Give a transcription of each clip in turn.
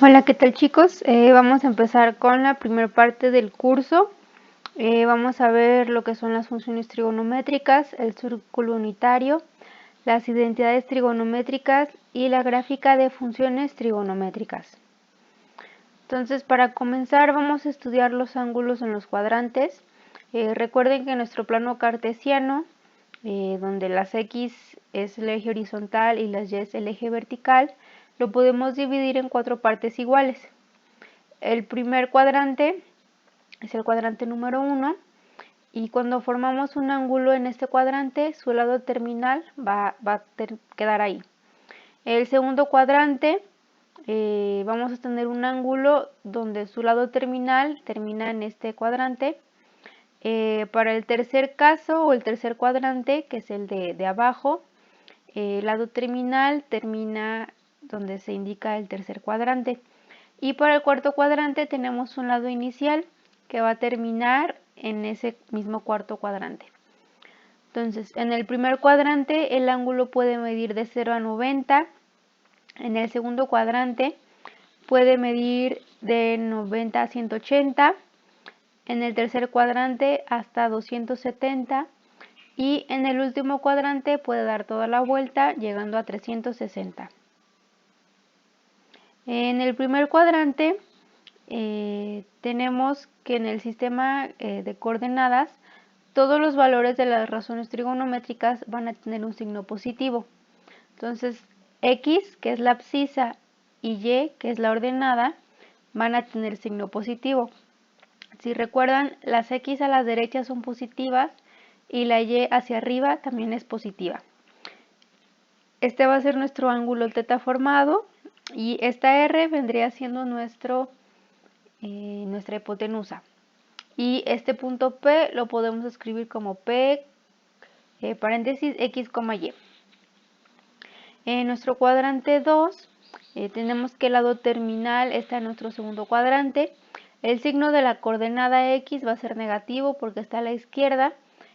Hola, ¿qué tal chicos? Vamos a empezar con la primera parte del curso. Vamos a ver lo que son las funciones trigonométricas, el círculo unitario, las identidades trigonométricas y la gráfica de funciones trigonométricas. Entonces, para comenzar vamos a estudiar los ángulos en los cuadrantes. Recuerden que nuestro plano cartesiano, donde las X es el eje horizontal y las Y es el eje vertical, lo podemos dividir en 4 partes iguales. El primer cuadrante es el cuadrante número 1 y cuando formamos un ángulo en este cuadrante, su lado terminal va a quedar ahí. El segundo cuadrante, vamos a tener un ángulo donde su lado terminal termina en este cuadrante. Para el tercer caso o el tercer cuadrante, que es el de abajo, el lado terminal termina donde se indica el tercer cuadrante. Y para el cuarto cuadrante tenemos un lado inicial que va a terminar en ese mismo cuarto cuadrante. Entonces, en el primer cuadrante el ángulo puede medir de 0 a 90. En el segundo cuadrante puede medir de 90 a 180. En el tercer cuadrante hasta 270. Y en el último cuadrante puede dar toda la vuelta llegando a 360. En el primer cuadrante tenemos que en el sistema de coordenadas todos los valores de las razones trigonométricas van a tener un signo positivo. Entonces X, que es la abscisa, y Y, que es la ordenada, van a tener signo positivo. Si recuerdan, las X a la derecha son positivas y la Y hacia arriba también es positiva. Este va a ser nuestro ángulo θ formado y esta R vendría siendo nuestra hipotenusa. Y este punto P lo podemos escribir como P, paréntesis, X, Y. En nuestro cuadrante 2 tenemos que el lado terminal está en nuestro segundo cuadrante. El signo de la coordenada X va a ser negativo porque está a la izquierda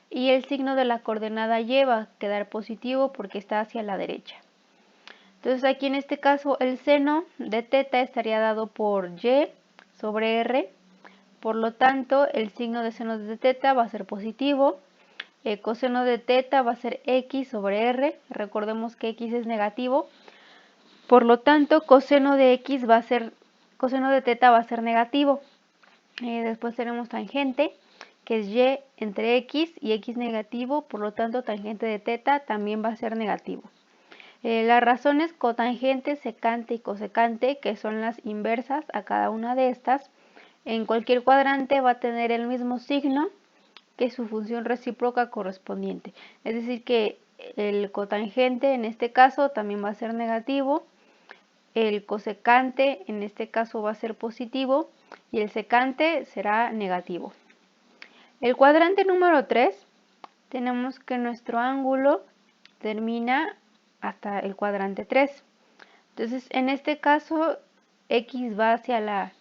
y el signo de la coordenada Y va a quedar positivo porque está hacia la derecha. Entonces aquí en este caso el seno de θ estaría dado por Y sobre R. Por lo tanto, el signo de seno de θ va a ser positivo. El coseno de θ va a ser X sobre R. Recordemos que X es negativo. Por lo tanto, coseno de θ va a ser negativo. Después tenemos tangente, que es Y entre X y X negativo. Por lo tanto, tangente de θ también va a ser negativo. Las razones cotangente, secante y cosecante, que son las inversas a cada una de estas, en cualquier cuadrante va a tener el mismo signo que su función recíproca correspondiente. Es decir que el cotangente en este caso también va a ser negativo, el cosecante en este caso va a ser positivo y el secante será negativo. El cuadrante número 3 tenemos que nuestro ángulo termina hasta el cuadrante 3. Entonces en este caso X va hacia la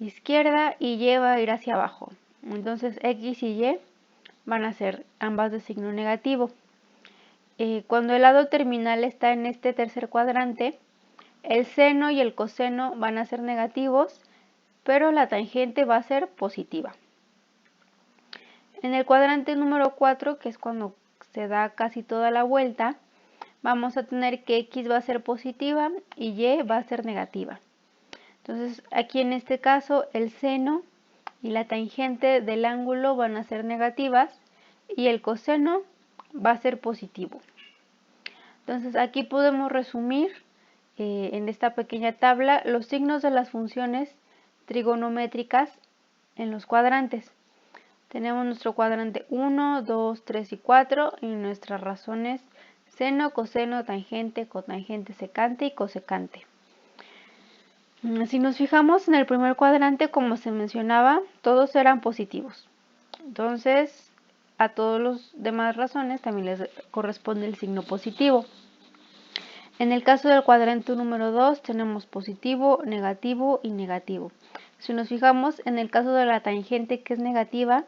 izquierda y Y va a ir hacia abajo. Entonces X y Y van a ser ambas de signo negativo. Cuando el lado terminal está en este tercer cuadrante, el seno y el coseno van a ser negativos, pero la tangente va a ser positiva. En el cuadrante número 4, que es cuando se da casi toda la vuelta, vamos a tener que X va a ser positiva y Y va a ser negativa. Entonces aquí en este caso el seno y la tangente del ángulo van a ser negativas y el coseno va a ser positivo. Entonces aquí podemos resumir en esta pequeña tabla los signos de las funciones trigonométricas en los cuadrantes. Tenemos nuestro cuadrante 1, 2, 3 y 4 y nuestras razones seno, coseno, tangente, cotangente, secante y cosecante. Si nos fijamos en el primer cuadrante, como se mencionaba, todos eran positivos. Entonces, a todos los demás razones también les corresponde el signo positivo. En el caso del cuadrante número 2 tenemos positivo, negativo y negativo. Si nos fijamos en el caso de la tangente, que es negativa,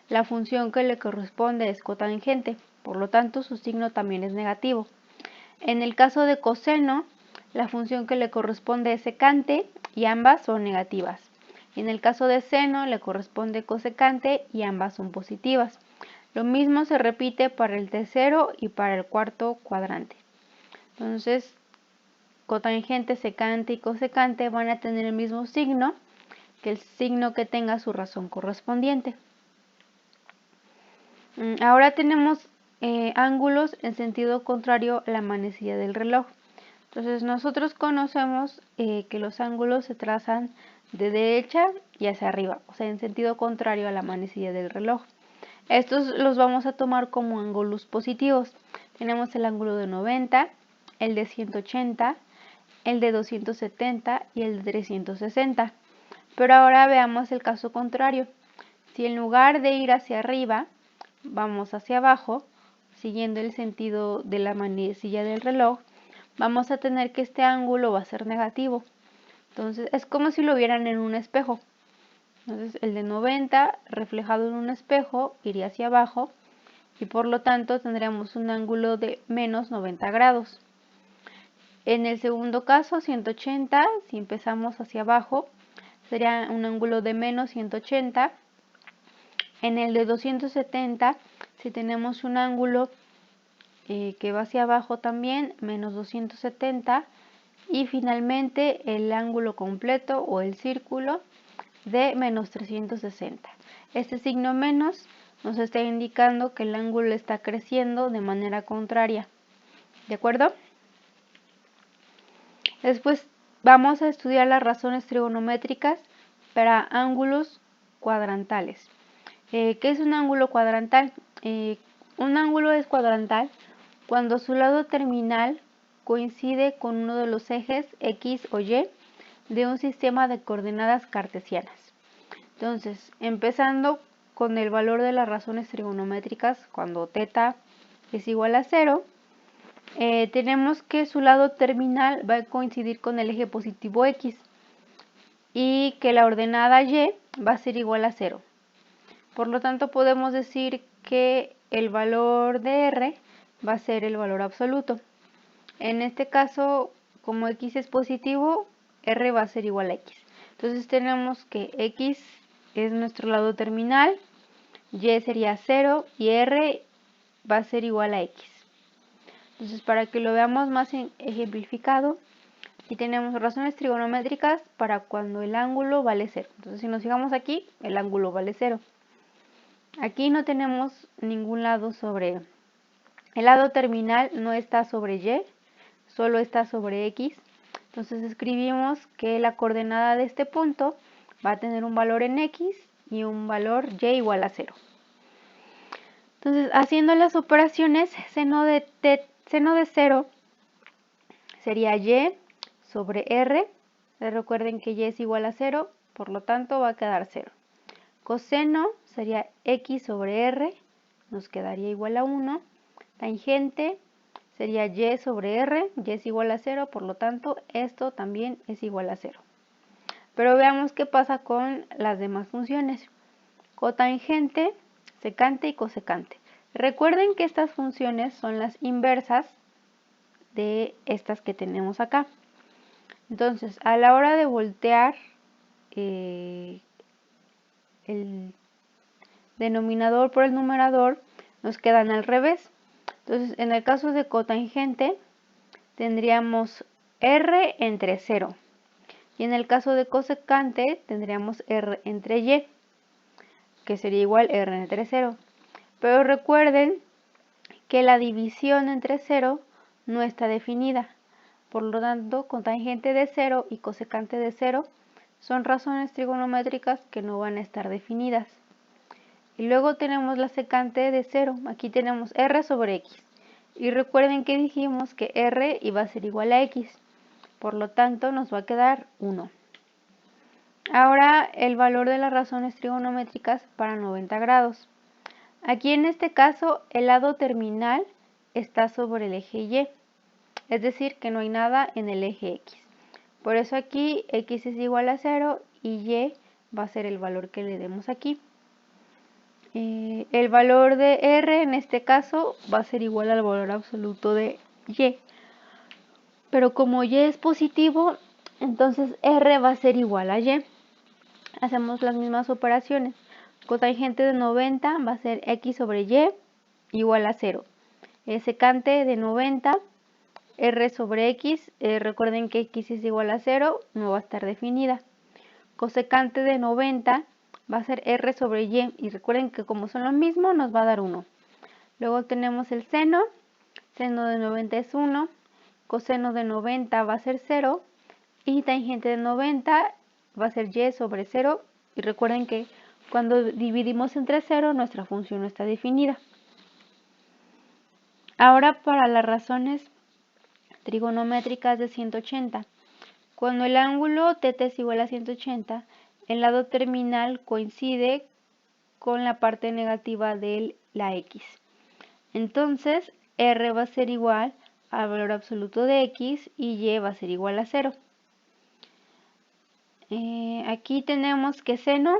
la función que le corresponde es cotangente, por lo tanto su signo también es negativo. En el caso de coseno, la función que le corresponde es secante y ambas son negativas. Y en el caso de seno le corresponde cosecante y ambas son positivas. Lo mismo se repite para el tercero y para el cuarto cuadrante. Entonces, cotangente, secante y cosecante van a tener el mismo signo que el signo que tenga su razón correspondiente. Ahora tenemos ángulos en sentido contrario a la manecilla del reloj. Entonces nosotros conocemos que los ángulos se trazan de derecha y hacia arriba, o sea, en sentido contrario a la manecilla del reloj. Estos los vamos a tomar como ángulos positivos. Tenemos el ángulo de 90, el de 180, el de 270 y el de 360. Pero ahora veamos el caso contrario. Si en lugar de ir hacia arriba, vamos hacia abajo, siguiendo el sentido de la manecilla del reloj, vamos a tener que este ángulo va a ser negativo. Entonces es como si lo vieran en un espejo. Entonces el de 90 reflejado en un espejo iría hacia abajo y por lo tanto tendríamos un ángulo de menos 90 grados. En el segundo caso, 180, si empezamos hacia abajo, sería un ángulo de menos 180. En el de 270, si tenemos un ángulo que va hacia abajo también, menos 270. Y finalmente el ángulo completo o el círculo de menos 360. Este signo menos nos está indicando que el ángulo está creciendo de manera contraria. ¿De acuerdo? Después vamos a estudiar las razones trigonométricas para ángulos cuadrantales. ¿Qué es un ángulo cuadrantal? Un ángulo es cuadrantal cuando su lado terminal coincide con uno de los ejes X o Y de un sistema de coordenadas cartesianas. Entonces, empezando con el valor de las razones trigonométricas, cuando θ es igual a 0, tenemos que su lado terminal va a coincidir con el eje positivo X y que la ordenada Y va a ser igual a 0. Por lo tanto, podemos decir que el valor de R va a ser el valor absoluto. En este caso, como X es positivo, R va a ser igual a X. Entonces tenemos que X es nuestro lado terminal, Y sería 0 y R va a ser igual a X. Entonces, para que lo veamos más ejemplificado, aquí tenemos razones trigonométricas para cuando el ángulo vale 0. Entonces, si nos fijamos aquí, el ángulo vale 0. Aquí no tenemos ningún lado sobre... El lado terminal no está sobre Y, solo está sobre X. Entonces escribimos que la coordenada de este punto va a tener un valor en X y un valor Y igual a 0. Entonces, haciendo las operaciones, seno de 0 sería Y sobre R. Recuerden que Y es igual a 0, por lo tanto va a quedar 0. Coseno sería X sobre R, nos quedaría igual a 1. Tangente sería Y sobre R, Y es igual a 0, por lo tanto esto también es igual a 0. Pero veamos qué pasa con las demás funciones. Cotangente, secante y cosecante. Recuerden que estas funciones son las inversas de estas que tenemos acá. Entonces, a la hora de voltear el denominador por el numerador, nos quedan al revés. Entonces, en el caso de cotangente, tendríamos R entre 0. Y en el caso de cosecante, tendríamos R entre Y, que sería igual R entre 0. Pero recuerden que la división entre 0 no está definida. Por lo tanto, cotangente de 0 y cosecante de 0 son razones trigonométricas que no van a estar definidas. Y luego tenemos la secante de 0. Aquí tenemos R sobre X. Y recuerden que dijimos que R iba a ser igual a X. Por lo tanto, nos va a quedar 1. Ahora el valor de las razones trigonométricas para 90 grados. Aquí en este caso el lado terminal está sobre el eje Y, es decir que no hay nada en el eje X. Por eso aquí X es igual a 0 y Y va a ser el valor que le demos aquí. El valor de R en este caso va a ser igual al valor absoluto de Y. Pero como Y es positivo, Entonces R va a ser igual a Y. Hacemos las mismas operaciones. Cotangente de 90 va a ser X sobre Y igual a 0. Secante de 90, R sobre X, recuerden que X es igual a 0, no va a estar definida. Cosecante de 90 va a ser R sobre Y, recuerden que como son lo mismo nos va a dar 1. Luego tenemos el seno de 90 es 1, coseno de 90 va a ser 0, y tangente de 90 va a ser Y sobre 0, y recuerden que cuando dividimos entre 0 nuestra función no está definida. Ahora para las razones trigonométricas de 180. Cuando el ángulo θ es igual a 180, el lado terminal coincide con la parte negativa de la X. Entonces, R va a ser igual al valor absoluto de X y Y va a ser igual a 0. Aquí tenemos que seno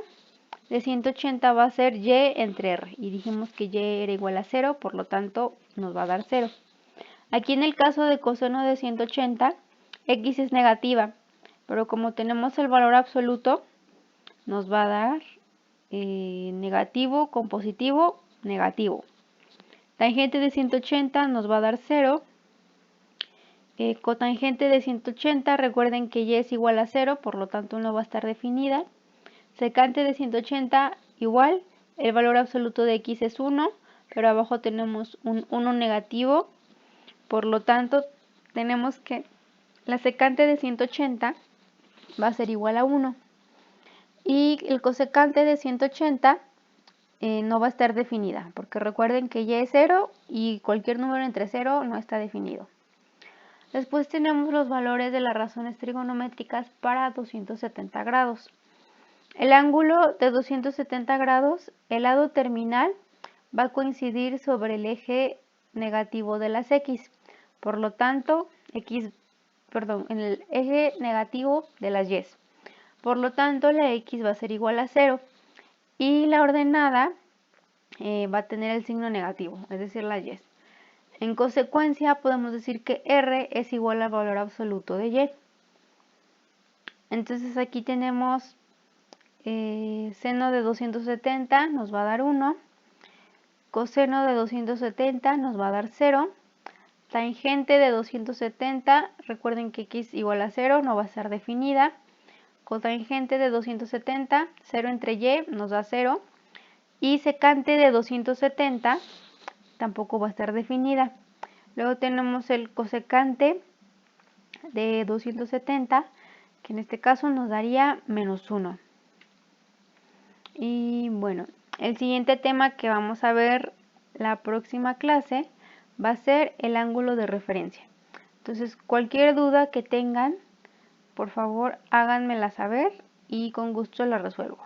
de 180 va a ser Y entre R. Y dijimos que Y era igual a 0, por lo tanto nos va a dar 0. Aquí en el caso de coseno de 180, X es negativa, pero como tenemos el valor absoluto, nos va a dar negativo con positivo, negativo. Tangente de 180 nos va a dar 0. Cotangente de 180, recuerden que Y es igual a 0, por lo tanto no va a estar definida. Secante de 180 igual, el valor absoluto de X es 1, pero abajo tenemos un 1 negativo, por lo tanto tenemos que la secante de 180 va a ser igual a 1. Y el cosecante de 180 no va a estar definida, porque recuerden que Y es 0 y cualquier número entre 0 no está definido. Después tenemos los valores de las razones trigonométricas para 270 grados. El ángulo de 270 grados, el lado terminal va a coincidir sobre el eje negativo de las X. Por lo tanto, en el eje negativo de las Y. Por lo tanto, la X va a ser igual a 0 y la ordenada va a tener el signo negativo, es decir, la Y. En consecuencia, podemos decir que R es igual al valor absoluto de Y. Entonces aquí tenemos seno de 270 nos va a dar 1, coseno de 270 nos va a dar 0, tangente de 270, recuerden que X igual a 0, no va a estar definida, cotangente de 270, 0 entre Y nos da 0, y secante de 270 tampoco va a estar definida. Luego tenemos el cosecante de 270, que en este caso nos daría menos 1. Y bueno, el siguiente tema que vamos a ver la próxima clase va a ser el ángulo de referencia. Entonces, cualquier duda que tengan, por favor háganmela saber y con gusto la resuelvo.